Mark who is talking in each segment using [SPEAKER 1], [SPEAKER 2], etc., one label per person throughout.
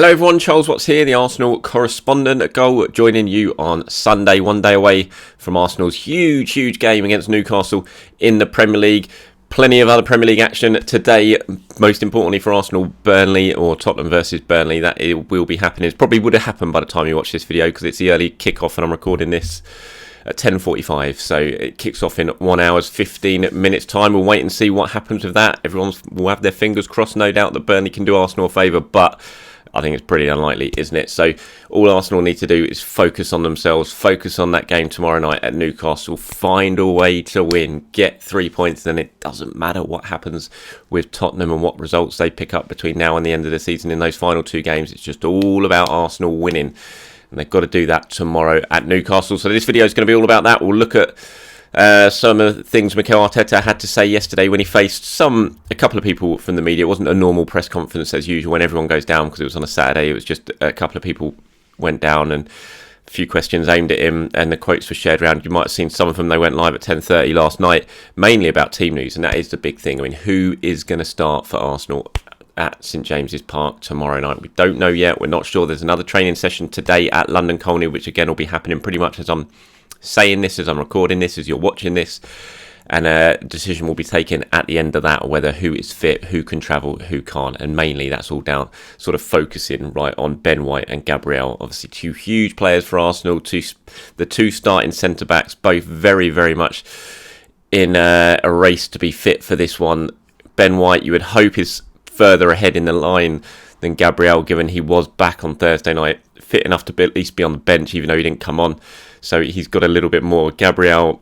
[SPEAKER 1] Hello everyone, Charles Watts here, the Arsenal correspondent at Goal, joining you on Sunday, one day away from Arsenal's huge game against Newcastle in the Premier League. Plenty of other Premier League action today, most importantly for Arsenal, Burnley, or Tottenham versus Burnley. That it will be happening. It probably would have happened by the time you watch this video because it's the early kick-off and I'm recording this at 10:45, so it kicks off in 1 hour 15 minutes time. We'll wait and see what happens with that. Everyone will have their fingers crossed, no doubt, that Burnley can do Arsenal a favour, but I think it's pretty unlikely, isn't it? So all Arsenal need to do is focus on themselves, focus on that game tomorrow night at Newcastle, find a way to win, get 3 points, then it doesn't matter what happens with Tottenham and what results they pick up between now and the end of the season in those final two games. It's just all about Arsenal winning, and they've got to do that tomorrow at Newcastle. So this video is going to be all about that. We'll look at some of the things Mikel Arteta had to say yesterday when he faced a couple of people from the media. It wasn't a normal press conference as usual when everyone goes down because it was on a Saturday. It was just a couple of people went down and a few questions aimed at him, and the quotes were shared around. You might have seen some of them. They went live at 10:30 last night, mainly about team news, and that is the big thing. I mean, who is going to start for Arsenal at St James's Park tomorrow night? We don't know yet. We're not sure. There's another training session today at London Colney, which again will be happening pretty much as I'm saying this, as I'm recording this, as you're watching this, and a decision will be taken at the end of that whether who is fit, who can travel, who can't, and mainly that's all down sort of focusing right on Ben White and Gabriel. Obviously two huge players for Arsenal, the two starting centre-backs, both very much in a race to be fit for this one. Ben White, you would hope, is further ahead in the line than Gabriel, given he was back on Thursday night, fit enough to at least be on the bench, even though he didn't come on. So he's got a little bit more. Gabriel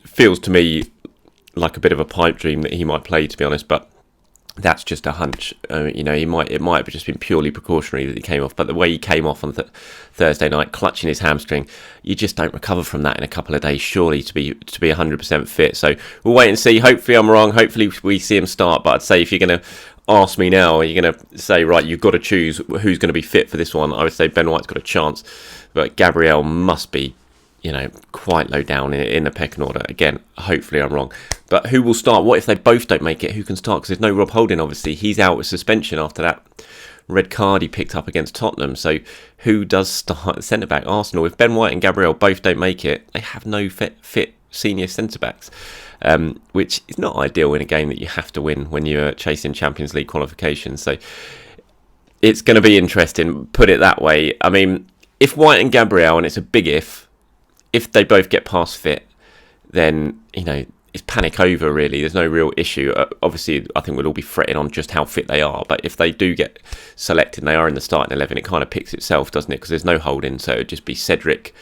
[SPEAKER 1] feels to me like a bit of a pipe dream that he might play, to be honest, but that's just a hunch. It might have just been purely precautionary that he came off, but the way he came off on Thursday night, clutching his hamstring, you just don't recover from that in a couple of days, surely, to be 100% fit. So we'll wait and see. Hopefully I'm wrong. Hopefully we see him start, but I'd say if you're going to ask me now, you're going to say, right, you've got to choose who's going to be fit for this one, I would say Ben White's got a chance, but Gabriel must be quite low down in the pecking order. Again, hopefully I'm wrong. But who will start? What if they both don't make it? Who can start? Because there's no Rob Holding, obviously. He's out with suspension after that red card he picked up against Tottenham. So who does start at centre-back? Arsenal. If Ben White and Gabriel both don't make it, they have no fit senior centre-backs, which is not ideal in a game that you have to win when you're chasing Champions League qualifications. So it's going to be interesting, put it that way. I mean, if White and Gabriel, and it's a big if they both get past fit, then, it's panic over, really. There's no real issue. Obviously, I think we'll all be fretting on just how fit they are. But if they do get selected and they are in the starting 11, it kind of picks itself, doesn't it? Because there's no holding, so it would just be Cedric.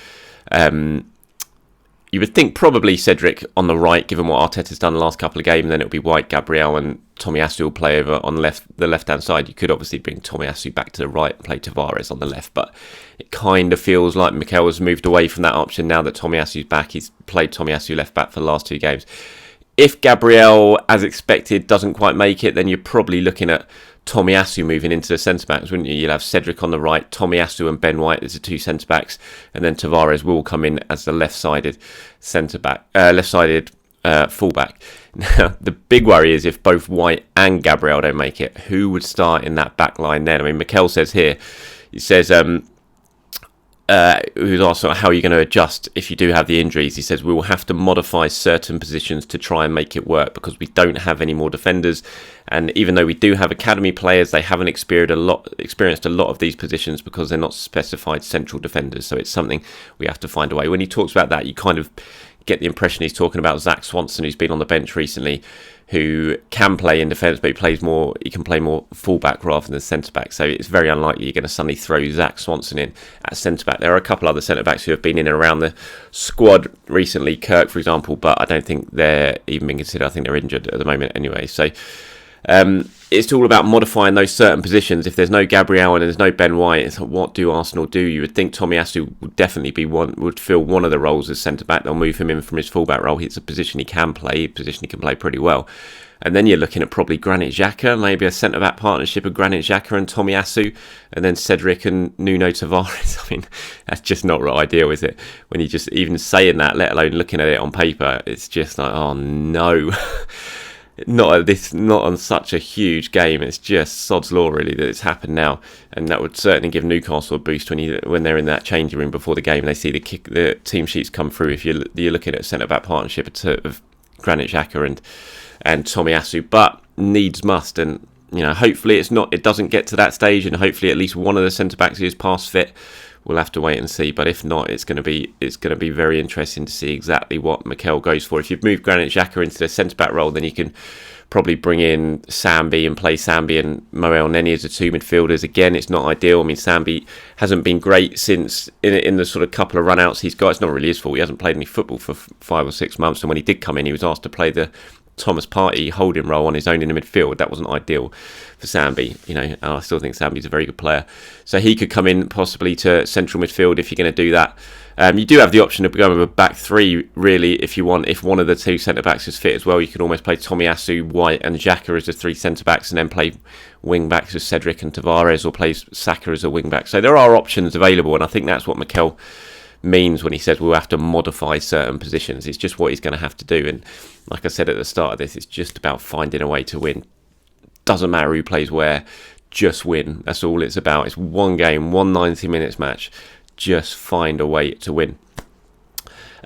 [SPEAKER 1] You would think probably Cedric on the right, given what Arteta's done the last couple of games. Then it'll be White, Gabriel, and Tomiyasu will play over on the left-hand side. You could obviously bring Tomiyasu back to the right and play Tavares on the left, but it kind of feels like Mikel has moved away from that option now that Tomiyasu's back. He's played Tomiyasu left back for the last two games. If Gabriel, as expected, doesn't quite make it, then you're probably looking at Tomiyasu moving into the centre-backs, wouldn't you? You'll have Cedric on the right, Tomiyasu and Ben White as the two centre-backs, and then Tavares will come in as the left-sided centre-back, left-sided full-back. Now, the big worry is if both White and Gabriel don't make it, who would start in that back line then? I mean, Mikel says here, he says, who's asked how are you going to adjust if you do have the injuries. He says we will have to modify certain positions to try and make it work because we don't have any more defenders, and even though we do have academy players, they haven't experienced a lot of these positions because they're not specified central defenders. So it's something we have to find a way. When he talks about that, you kind of get the impression he's talking about Zach Swanson, who's been on the bench recently, who can play in defence, but he can play more fullback rather than centre-back. So it's very unlikely you're going to suddenly throw Zach Swanson in at centre-back. There are a couple other centre-backs who have been in and around the squad recently, Kirk, for example, but I don't think they're even being considered. I think they're injured at the moment anyway. So it's all about modifying those certain positions. If there's no Gabriel and there's no Ben White, it's like, what do Arsenal do? You would think Tomiyasu would definitely would fill one of the roles as centre-back. They'll move him in from his full-back role. It's a position he can play, pretty well. And then you're looking at probably Granit Xhaka, maybe a centre-back partnership of Granit Xhaka and Tomiyasu, and then Cedric and Nuno Tavares. I mean, that's just not ideal, is it? When you just even saying that, let alone looking at it on paper, it's just like, oh no. not on such a huge game. It's just sod's law really that it's happened now, and that would certainly give Newcastle a boost when they're in that changing room before the game and they see the team sheets come through. If you're looking at a centre back partnership of Granit Xhaka and Tomiyasu, but needs must, and hopefully it doesn't get to that stage, and hopefully at least one of the centre backs is past fit. We'll have to wait and see, but if not, it's going to be very interesting to see exactly what Mikel goes for. If you've moved Granit Xhaka into the centre back role, then you can probably bring in Sambi and play Sambi and Mo Elneny as the two midfielders. Again, it's not ideal. I mean, Sambi hasn't been great since in the sort of couple of run-outs he's got. It's not really his fault. He hasn't played any football for 5 or 6 months, and when he did come in, he was asked to play the Thomas Partey holding role on his own in the midfield. That wasn't ideal for Sambi. I still think Sambi's a very good player, so he could come in possibly to central midfield if you're going to do that. You do have the option of going with a back three, really, if you want. If one of the two centre backs is fit as well, you can almost play Tomiyasu, White, and Xhaka as the 3 centre backs, and then play wing backs with Cedric and Tavares, or play Saka as a wing back. So there are options available, and I think that's what Mikel means when he says we'll have to modify certain positions. It's just what he's going to have to do, and like I said at the start of this, it's just about finding a way to win. Doesn't matter who plays where, just win. That's all it's about. It's one game, 90 minutes match. Just find a way to win.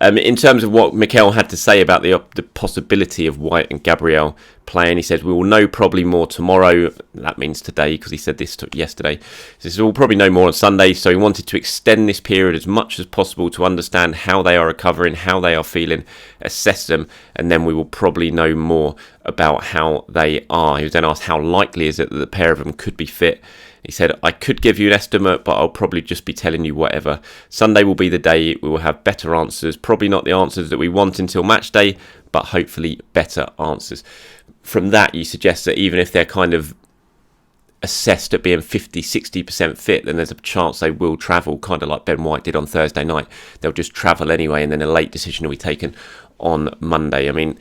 [SPEAKER 1] In terms of what Mikel had to say about the possibility of White and Gabriel playing, he says we will know probably more tomorrow. That means today, because he said this yesterday. He says we'll probably know more on Sunday, so he wanted to extend this period as much as possible to understand how they are recovering, how they are feeling, assess them, and then we will probably know more about how they are. He was then asked how likely is it that the pair of them could be fit. He said, I could give you an estimate, but I'll probably just be telling you whatever. Sunday will be the day we will have better answers. Probably not the answers that we want until match day, but hopefully better answers. From that, you suggest that even if they're kind of assessed at being 50-60% fit, then there's a chance they will travel, kind of like Ben White did on Thursday night. They'll just travel anyway, and then a late decision will be taken on Monday. I mean,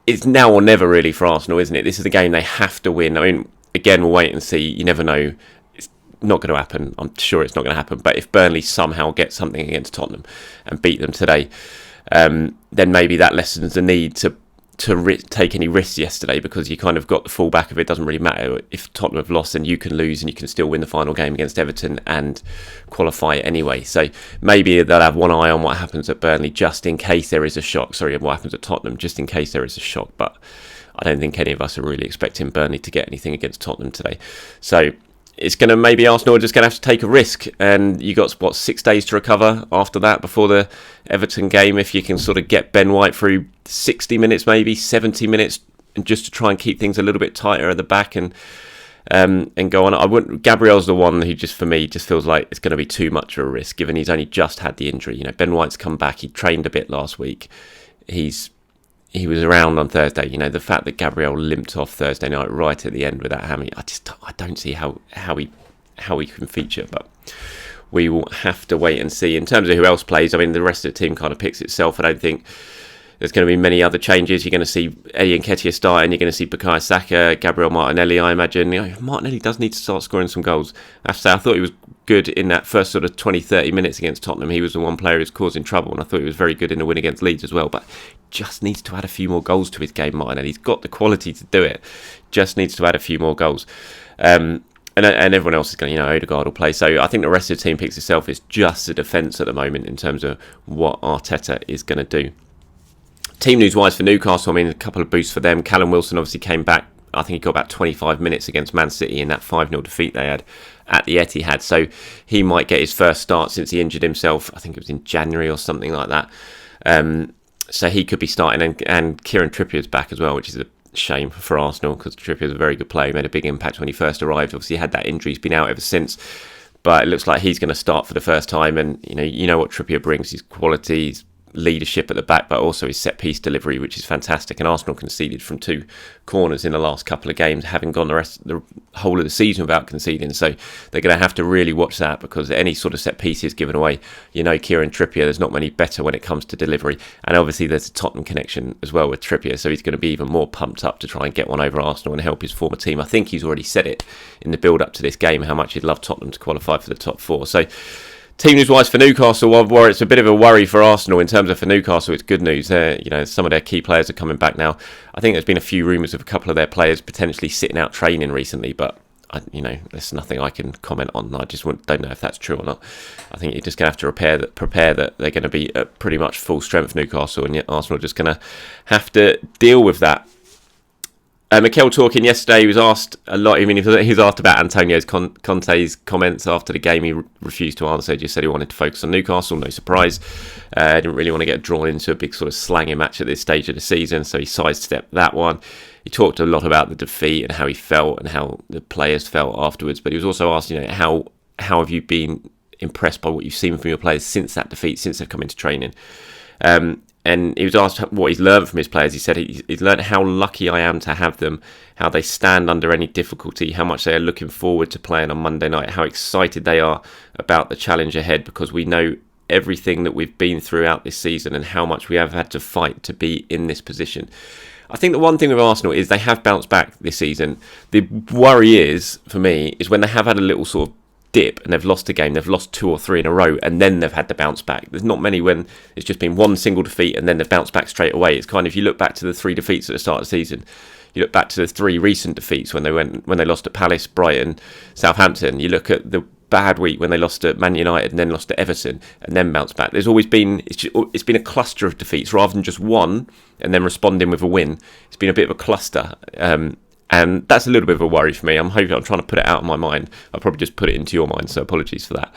[SPEAKER 1] it's now or never really for Arsenal, isn't it? This is the game they have to win. I mean, again, we'll wait and see. You never know. Not going to happen. I'm sure it's not going to happen. But if Burnley somehow get something against Tottenham and beat them today, then maybe that lessens the need to take any risks yesterday, because you kind of got the fallback of it doesn't really matter. If Tottenham have lost, then you can lose and you can still win the final game against Everton and qualify anyway. So maybe they'll have one eye on what happens at Burnley just in case there is a shock. Sorry, what happens at Tottenham just in case there is a shock. But I don't think any of us are really expecting Burnley to get anything against Tottenham today. So it's going to, maybe Arsenal are just going to have to take a risk, and you got 6 days to recover after that before the Everton game. If you can sort of get Ben White through 60 minutes, maybe 70 minutes, and just to try and keep things a little bit tighter at the back and go on. Gabriel's the one who for me feels like it's going to be too much of a risk, given he's only just had the injury. Ben White's come back. He trained a bit last week. He was around on Thursday. The fact that Gabriel limped off Thursday night right at the end with that hammy, I don't see how he can feature. But we will have to wait and see. In terms of who else plays, I mean, the rest of the team kind of picks itself. I don't think there's going to be many other changes. You're going to see Eddie Nketiah starting. You're going to see Bukayo Saka, Gabriel Martinelli, I imagine. Martinelli does need to start scoring some goals. I have to say, I thought he was good in that first sort of 20-30 minutes against Tottenham. He was the one player who was causing trouble, and I thought he was very good in the win against Leeds as well. But just needs to add a few more goals to his game, Martinelli. He's got the quality to do it. Just needs to add a few more goals. And everyone else is going, Odegaard will play. So I think the rest of the team picks itself. It's just the defence at the moment in terms of what Arteta is going to do. Team news-wise for Newcastle, I mean, a couple of boosts for them. Callum Wilson obviously came back. I think he got about 25 minutes against Man City in that 5-0 defeat they had at the Etihad. So he might get his first start since he injured himself. I think it was in January or something like that. So he could be starting. And Kieran Trippier's back as well, which is a shame for Arsenal, because Trippier's a very good player. He made a big impact when he first arrived. Obviously, he had that injury. He's been out ever since. But it looks like he's going to start for the first time. And, you know what Trippier brings. His quality, his leadership at the back, but also his set-piece delivery, which is fantastic. And Arsenal conceded from 2 corners in the last couple of games, having gone the whole of the season without conceding. So they're going to have to really watch that, because any sort of set-piece is given away. Kieran Trippier, there's not many better when it comes to delivery. And obviously there's a Tottenham connection as well with Trippier, so he's going to be even more pumped up to try and get one over Arsenal and help his former team. I think he's already said it in the build-up to this game, how much he'd love Tottenham to qualify for the top 4. So Team news-wise for Newcastle, where it's a bit of a worry for Arsenal in terms of for Newcastle, it's good news. Some of their key players are coming back now. I think there's been a few rumours of a couple of their players potentially sitting out training recently, but there's nothing I can comment on. I just don't know if that's true or not. I think you're just going to have to prepare that they're going to be at pretty much full strength Newcastle, and yet Arsenal are just going to have to deal with that. Mikel talking yesterday, he was asked a lot. I mean, he was asked about Antonio Conte's comments after the game. He refused to answer. He just said he wanted to focus on Newcastle. No surprise. Didn't really want to get drawn into a big sort of slanging match at this stage of the season, so he sidestepped that one. He talked a lot about the defeat and how he felt and how the players felt afterwards. But he was also asked, how have you been impressed by what you've seen from your players since that defeat, since they've come into training? And he was asked what he's learned from his players. He said he's learned how lucky I am to have them, how they stand under any difficulty, how much they are looking forward to playing on Monday night, how excited they are about the challenge ahead, because we know everything that we've been throughout this season and how much we have had to fight to be in this position. I think the one thing with Arsenal is they have bounced back this season. The worry is, for me, is when they have had a little sort of dip and they've lost a game, they've lost 2 or 3 in a row, and then they've had to bounce back. There's not many when it's just been one single defeat and then they've bounced back straight away. It's kind of, if you look back to the 3 defeats at the start of the season, you look back to the 3 recent defeats when they lost at Palace, Brighton, Southampton, you look at the bad week when they lost at Man United and then lost to Everton and then bounced back. There's always been, it's been a cluster of defeats rather than just one and then responding with a win. It's been a bit of a cluster. And that's a little bit of a worry for me. I'm trying to put it out of my mind. I'll probably just put it into your mind, so apologies for that.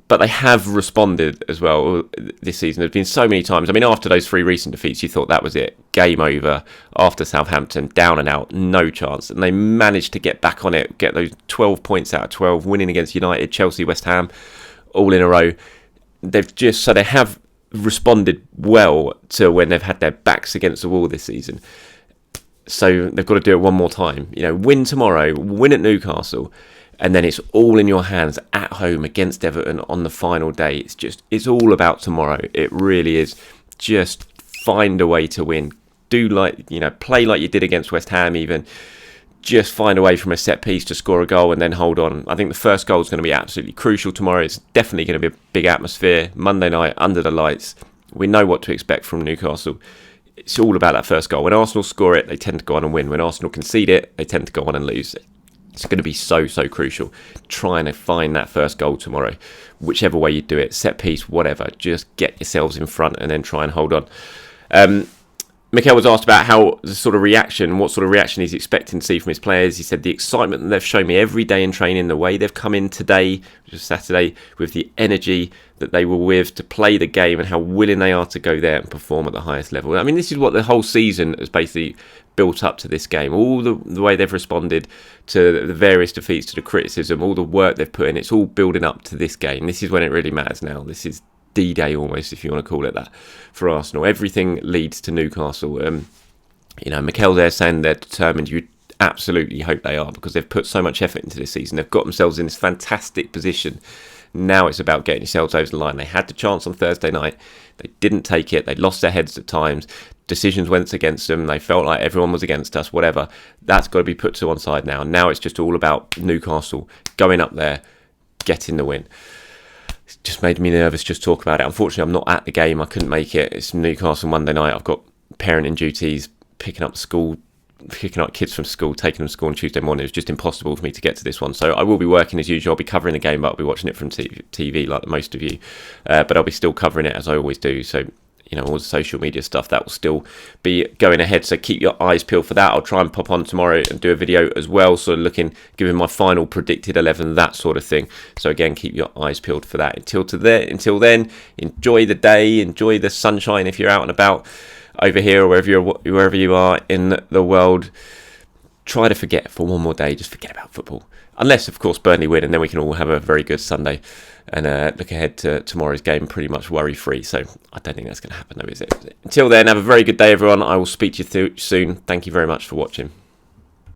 [SPEAKER 1] But they have responded as well this season. There's been so many times. I mean, after those 3 recent defeats, you thought that was it. Game over. After Southampton, down and out, no chance. And they managed to get back on it, get those 12 points out of 12, winning against United, Chelsea, West Ham, all in a row. They have responded well to when they've had their backs against the wall this season. So they've got to do it one more time. Win tomorrow, win at Newcastle, and then it's all in your hands at home against Everton on the final day. It's all about tomorrow. It really is. Just find a way to win. Play like you did against West Ham even. Just find a way from a set piece to score a goal and then hold on. I think the first goal is going to be absolutely crucial tomorrow. It's definitely going to be a big atmosphere. Monday night, under the lights. We know what to expect from Newcastle. It's all about that first goal. When Arsenal score it, they tend to go on and win. When Arsenal concede it, they tend to go on and lose. It's going to be so crucial. Trying to find that first goal tomorrow. Whichever way you do it, set piece, whatever. Just get yourselves in front and then try and hold on. Mikel was asked about what sort of reaction he's expecting to see from his players. He said the excitement that they've shown me every day in training, the way they've come in today, which is Saturday, with the energy that they were with to play the game and how willing they are to go there and perform at the highest level. I mean, this is what the whole season has basically built up to this game. All the way they've responded to the various defeats, to the criticism, all the work they've put in, it's all building up to this game. This is when it really matters now. This is D-Day almost, if you want to call it that, for Arsenal. Everything leads to Newcastle. Mikel there saying they're determined. You absolutely hope they are, because they've put so much effort into this season. They've got themselves in this fantastic position. Now it's about getting yourselves over the line. They had the chance on Thursday night. They didn't take it. They lost their heads at times. Decisions went against them. They felt like everyone was against us, whatever. That's got to be put to one side now. Now it's just all about Newcastle going up there, getting the win. It's just made me nervous just talk about it. Unfortunately, I'm not at the game. I couldn't make it. It's Newcastle Monday night. I've got parenting duties, picking up kids from school, taking them to school on Tuesday morning. It was just impossible for me to get to this one. So I will be working as usual. I'll be covering the game, but I'll be watching it from TV like most of you. But I'll be still covering it as I always do. So, all the social media stuff, that will still be going ahead. So keep your eyes peeled for that. I'll try and pop on tomorrow and do a video as well. So giving my final predicted 11, that sort of thing. So again, keep your eyes peeled for that. Until then, enjoy the day, enjoy the sunshine if you're out and about over here or wherever you are in the world. Try to forget for one more day. Just forget about football. Unless, of course, Burnley win, and then we can all have a very good Sunday and look ahead to tomorrow's game pretty much worry-free. So I don't think that's going to happen, though, is it? Until then, have a very good day, everyone. I will speak to you soon. Thank you very much for watching.